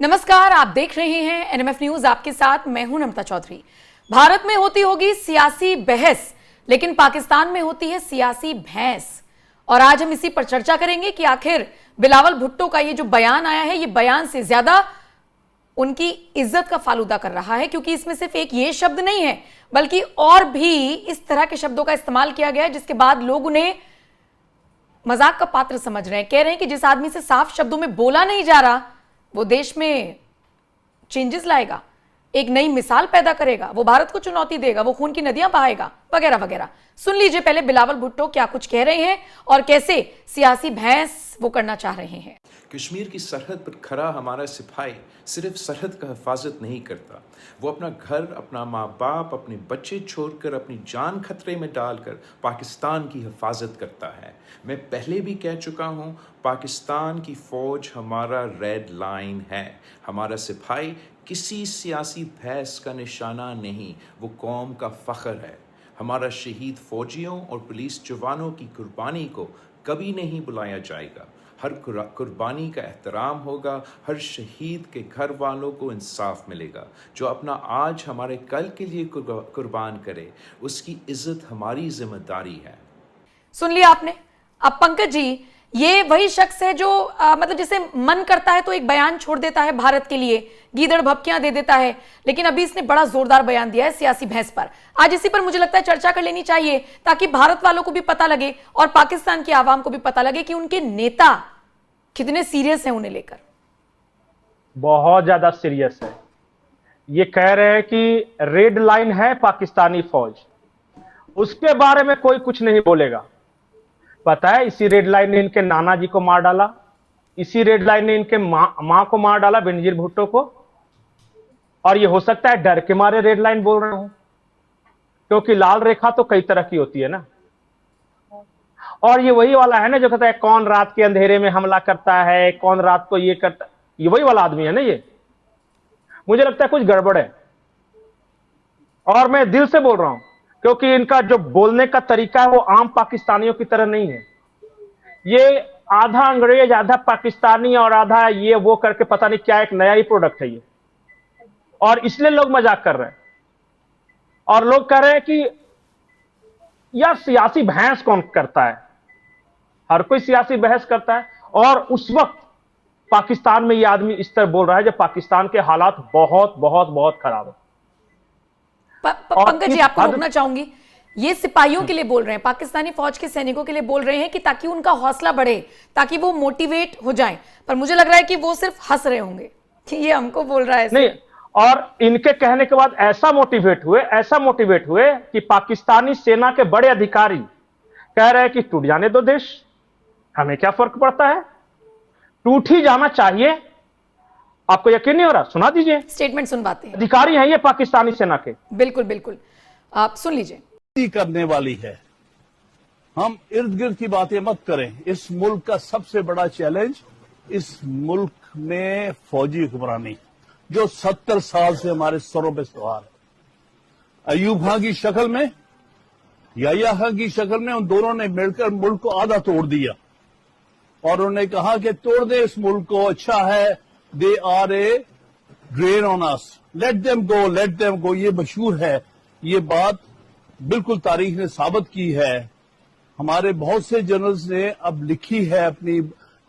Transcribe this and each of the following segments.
नमस्कार, आप देख रहे हैं एनएमएफ न्यूज। आपके साथ मैं हूं नम्रता चौधरी। भारत में होती होगी सियासी बहस, लेकिन पाकिस्तान में होती है सियासी भैंस। और आज हम इसी पर चर्चा करेंगे कि आखिर बिलावल भुट्टो का ये जो बयान आया है, ये बयान से ज्यादा उनकी इज्जत का फालूदा कर रहा है, क्योंकि इसमें सिर्फ एक ये शब्द नहीं है, बल्कि और भी इस तरह के शब्दों का इस्तेमाल किया गया है, जिसके बाद लोग उन्हें मजाक का पात्र समझ रहे हैं। कह रहे हैं कि जिस आदमी से साफ शब्दों में बोला नहीं जा रहा, वो देश में चेंजेस लाएगा, एक नई मिसाल पैदा करेगा, वो भारत को चुनौती देगा, वो खून की नदियां बहाएगा, वगैरह वगैरह। सुन लीजिए पहले बिलावल भुट्टो क्या कुछ कह रहे हैं और कैसे सियासी भैंस वो करना चाह रहे हैं। कश्मीर की सरहद पर खड़ा हमारा सिपाही सिर्फ सरहद का हिफाजत नहीं करता, वो अपना घर, अपना माँ बाप, अपने बच्चे छोड़कर, अपनी जान खतरे में डालकर पाकिस्तान की हिफाजत करता है। मैं पहले भी कह चुका हूँ, पाकिस्तान की फ़ौज हमारा रेड लाइन है। हमारा सिपाही किसी सियासी बहस का निशाना नहीं, वो कौम का फ़ख्र है। हमारा शहीद फ़ौजियों और पुलिस जवानों की कुर्बानी को कभी नहीं भुलाया जाएगा। हर कुर्बानी का एहतराम होगा, हर शहीद के घर वालों को इंसाफ मिलेगा। जो अपना आज हमारे कल के लिए कुर्बान करे, उसकी इज्जत हमारी जिम्मेदारी है। सुन लिया आपने। अब पंकज जी, ये वही शख्स है जो मतलब जिसे मन करता है तो एक बयान छोड़ देता है भारत के लिए, गीदड़ भपकियां दे देता है, लेकिन अभी इसने बड़ा जोरदार बयान दिया है सियासी बहस पर। आज इसी पर मुझे लगता है चर्चा कर लेनी चाहिए, ताकि भारत वालों को भी पता लगे और पाकिस्तान की आवाम को भी पता लगे कि उनके नेता कितने सीरियस हैं उन्हें लेकर। बहुत ज्यादा सीरियस है। ये कह रहे हैं कि रेड लाइन है पाकिस्तानी फौज, उसके बारे में कोई कुछ नहीं बोलेगा। पता है, इसी रेड लाइन ने इनके नाना जी को मार डाला, इसी रेड लाइन ने इनके मां को मार डाला, बेनजीर भुट्टो को। और ये हो सकता है डर के मारे रेड लाइन बोल रहे हो, क्योंकि लाल रेखा तो कई तरह की होती है ना। और ये वही वाला है ना जो कहता है कौन रात के अंधेरे में हमला करता है, कौन रात को ये करता, ये वही वाला आदमी है ना। ये मुझे लगता है कुछ गड़बड़ है, और मैं दिल से बोल रहा हूं, क्योंकि इनका जो बोलने का तरीका है वो आम पाकिस्तानियों की तरह नहीं है। ये आधा अंग्रेज, आधा पाकिस्तानी और आधा ये वो करके पता नहीं क्या एक नया ही प्रोडक्ट है ये, और इसलिए लोग मजाक कर रहे हैं। और लोग कह रहे हैं कि यार सियासी बहस कौन करता है, हर कोई सियासी बहस करता है। और उस वक्त पाकिस्तान में ये आदमी इस तरह बोल रहा है जब पाकिस्तान के हालात बहुत बहुत बहुत खराब है। पंकज जी, आपको रोकना चाहूंगी। ये सिपाहियों के लिए बोल रहे हैं, पाकिस्तानी फौज के सैनिकों के लिए बोल रहे हैं कि ताकि उनका हौसला बढ़े, ताकि वो मोटिवेट हो जाएं। पर मुझे लग रहा है कि वो सिर्फ हंस रहे होंगे कि ये हमको बोल रहा है नहीं। और इनके कहने के बाद ऐसा मोटिवेट हुए कि पाकिस्तानी सेना के बड़े अधिकारी कह रहे हैं कि टूट जाने दो देश, हमें क्या फर्क पड़ता है, टूट ही जाना चाहिए। आपको यकीन नहीं हो रहा? सुना दीजिए, स्टेटमेंट सुनवाते हैं। अधिकारी हैं ये पाकिस्तानी सेना के। बिल्कुल बिल्कुल, आप सुन लीजिए। करने वाली है, हम इर्द गिर्द की बातें मत करें। इस मुल्क का सबसे बड़ा चैलेंज, इस मुल्क में फौजी हुक्मरानी जो 70 साल से हमारे सरों पे सवार है। अयूब खां की शक्ल में, याहिया खां की शक्ल में, उन दोनों ने मिलकर मुल्क को आधा तोड़ दिया और उन्होंने कहा कि तोड़ दे इस मुल्क को, अच्छा है, they are a drain on us, let them go, let them go. ये मशहूर है, ये बात बिल्कुल तारीख ने साबित की है। हमारे बहुत से जर्नल्स ने अब लिखी है, अपनी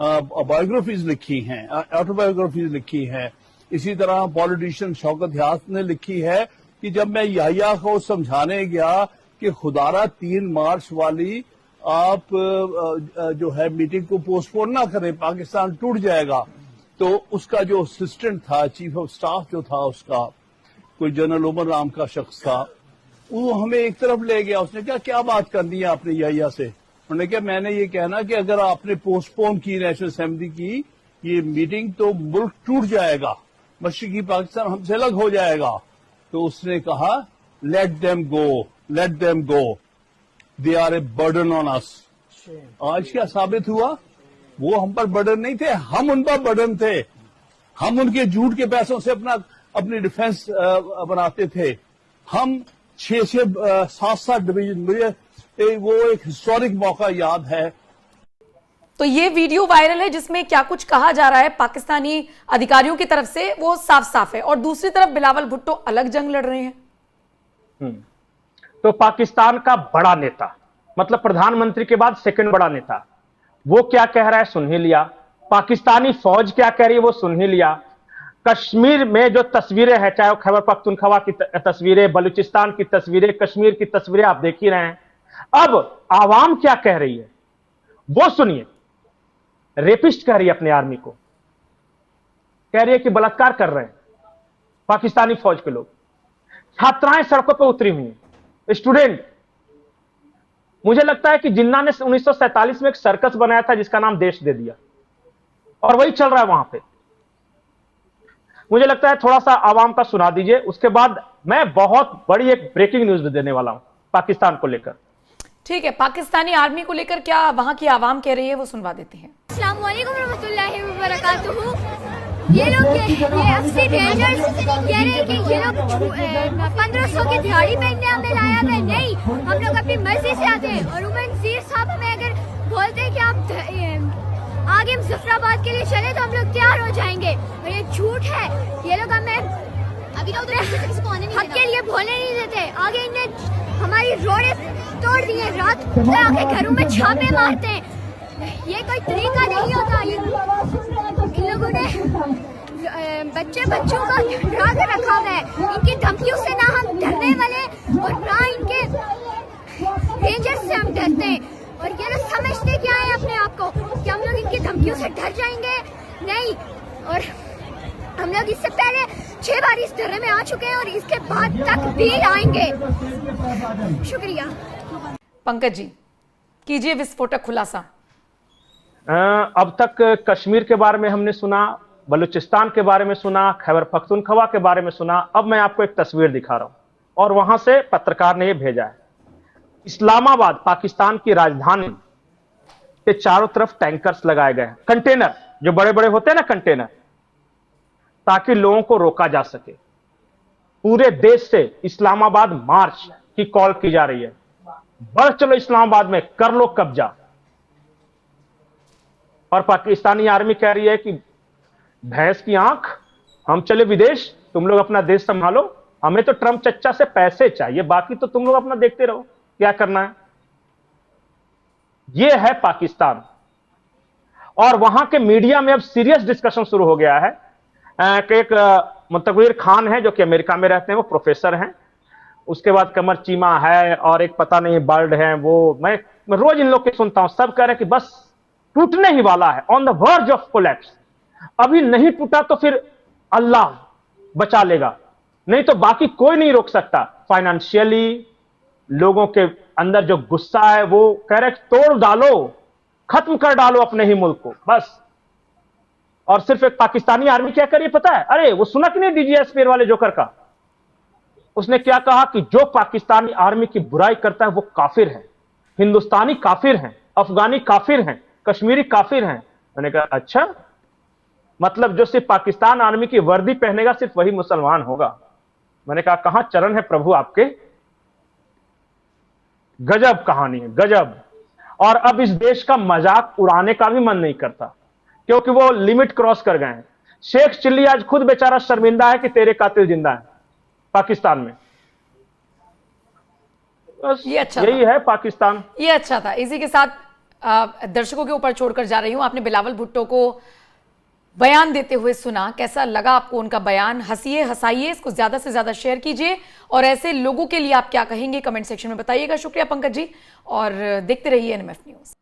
बायोग्राफीज लिखी हैं, ऑटोबायोग्राफीज लिखी हैं। इसी तरह पॉलिटिशियन शौकत यास ने लिखी है कि जब मैं याहिया को समझाने गया कि खुदारा 3 मार्च वाली आप जो है मीटिंग को पोस्टपोन ना करें, पाकिस्तान टूट जाएगा, तो उसका जो असिस्टेंट था, चीफ ऑफ स्टाफ जो था उसका, कोई जनरल उमर नाम का शख्स था, वो हमें एक तरफ ले गया। उसने कहा क्या बात करनी है आपने याहिया से? उन्होंने कहा मैंने ये कहना कि अगर आपने पोस्टपोन की नेशनल असेंबली की ये मीटिंग तो मुल्क टूट जाएगा, मशरिकी पाकिस्तान हमसे अलग हो जाएगा। तो उसने कहा let them go, let them go, they are a burden on us. आज क्या साबित हुआ? वो हम पर बर्डन नहीं थे, हम उन पर बर्डन थे। हम उनके झूठ के पैसों से अपनी डिफेंस बनाते थे। हम 6-7 डिवीजन, मुझे वो एक हिस्टोरिक मौका याद है। तो ये वीडियो वायरल है जिसमें क्या कुछ कहा जा रहा है पाकिस्तानी अधिकारियों की तरफ से, वो साफ साफ है। और दूसरी तरफ बिलावल भुट्टो अलग जंग लड़ रहे हैं। तो पाकिस्तान का बड़ा नेता, मतलब प्रधानमंत्री के बाद सेकंड बड़ा नेता, वो क्या कह रहा है सुन ही लिया। पाकिस्तानी फौज क्या कह रही है वो सुन ही लिया। कश्मीर में जो तस्वीरें हैं, चाहे वो खैबर पख्तूनख्वा की तस्वीरें, बलूचिस्तान की तस्वीरें, कश्मीर की तस्वीरें आप देख ही रहे हैं। अब आवाम क्या कह रही है वो सुनिए। रेपिस्ट कह रही है अपने आर्मी को, कह रही है कि बलात्कार कर रहे हैं पाकिस्तानी फौज के लोग। छात्राएं सड़कों पर उतरी हुई हैं, स्टूडेंट। मुझे लगता है कि जिन्ना ने 1947 में एक सर्कस बनाया था जिसका नाम देश दे दिया, और वही चल रहा है वहां पे। मुझे लगता है थोड़ा सा आवाम का सुना दीजिए, उसके बाद मैं बहुत बड़ी एक ब्रेकिंग न्यूज देने वाला हूं पाकिस्तान को लेकर। ठीक है, पाकिस्तानी आर्मी को लेकर क्या वहां की आवाम कह रही है वो सुनवा देते हैं। अस्सलाम वालेकुम रहमतुल्लाहि व बरकातुहू। ये लोग ये अफसी रेंजर्स कह रहे हैं कि ये लोग 1500 की दिहाड़ी पे हमें लाया है। नहीं, हम लोग अपनी मर्जी से आते हैं। और उमर नज़ीर साहब हमें अगर बोलते हैं कि आप आगे मुजफ्फराबाद के लिए चले तो हम लोग तैयार हो जाएंगे, और ये झूठ है। ये लोग हमें अभी हक के लिए बोलने नहीं देते। आगे इन्हें हमारी रोडें तोड़ दी है, रात को आके घरों में छापे मारते हैं। ये कोई तरीका नहीं होता। इन लोगों ने बच्चों का डरा कर रखा हुआ है। इनकी धमकियों से ना हम डरने वाले और ना इनके रेंजर्स से हम डरते हैं। और ये लोग समझते क्या है अपने आप को कि हम लोग इनकी धमकियों से डर जाएंगे? नहीं। और हम लोग इससे पहले 6 बार इस डरे में आ चुके हैं और इसके बाद तक भी आएंगे। शुक्रिया। पंकज जी, कीजिए विस्फोटक खुलासा। अब तक कश्मीर के बारे में हमने सुना, बलूचिस्तान के बारे में सुना, खैबर पख्तूनख्वा के बारे में सुना। अब मैं आपको एक तस्वीर दिखा रहा हूं, और वहां से पत्रकार ने यह भेजा है। इस्लामाबाद, पाकिस्तान की राजधानी के चारों तरफ टैंकर्स लगाए गए हैं, कंटेनर जो बड़े बड़े होते हैं ना, कंटेनर, ताकि लोगों को रोका जा सके। पूरे देश से इस्लामाबाद मार्च की कॉल की जा रही है। बढ़ चलो इस्लामाबाद में, कर लो कब्जा। और पाकिस्तानी आर्मी कह रही है कि भैंस की आंख, हम चले विदेश, तुम लोग अपना देश संभालो, हमें तो ट्रंप चच्चा से पैसे चाहिए, बाकी तो तुम लोग अपना देखते रहो क्या करना है। यह है पाकिस्तान। और वहां के मीडिया में अब सीरियस डिस्कशन शुरू हो गया है। एक मुतवीर खान है जो कि अमेरिका में रहते हैं, वो प्रोफेसर हैं। उसके बाद कमर चीमा है, और एक पता नहीं बर्ड है, वो मैं रोज इन लोग के सुनता हूं। सब कह रहे हैं कि बस टूटने ही वाला है, on the verge of collapse. अभी नहीं टूटा तो फिर अल्लाह बचा लेगा, नहीं तो बाकी कोई नहीं रोक सकता। फाइनेंशियली लोगों के अंदर जो गुस्सा है वो कह रहे तोड़ डालो, खत्म कर डालो अपने ही मुल्क को, बस। और सिर्फ एक पाकिस्तानी आर्मी क्या करिए पता है? अरे वो सुना कि नहीं डीजीएसपी वाले जोकर का? उसने क्या कहा कि जो पाकिस्तानी आर्मी की बुराई करता है वो काफिर है, हिंदुस्तानी काफिर हैं, अफगानी काफिर हैं, कश्मीरी काफिर हैं। मैंने कहा अच्छा, मतलब जो सिर्फ पाकिस्तान आर्मी की वर्दी पहनेगा सिर्फ वही मुसलमान होगा। मैंने कहा कहां चरण है प्रभु आपके? गजब कहानी है, गजब। और अब इस देश का मजाक उड़ाने का भी मन नहीं करता, क्योंकि वो लिमिट क्रॉस कर गए हैं। शेख चिल्ली आज खुद बेचारा शर्मिंदा है कि तेरे कातिल जिंदा है पाकिस्तान में। ये अच्छा यही है पाकिस्तान। ये अच्छा था। इसी के साथ दर्शकों के ऊपर छोड़कर जा रही हूं। आपने बिलावल भुट्टो को बयान देते हुए सुना, कैसा लगा आपको उनका बयान? हंसिए, हंसाइए, इसको ज्यादा से ज्यादा शेयर कीजिए, और ऐसे लोगों के लिए आप क्या कहेंगे कमेंट सेक्शन में बताइएगा। शुक्रिया पंकज जी, और देखते रहिए एनएमएफ न्यूज।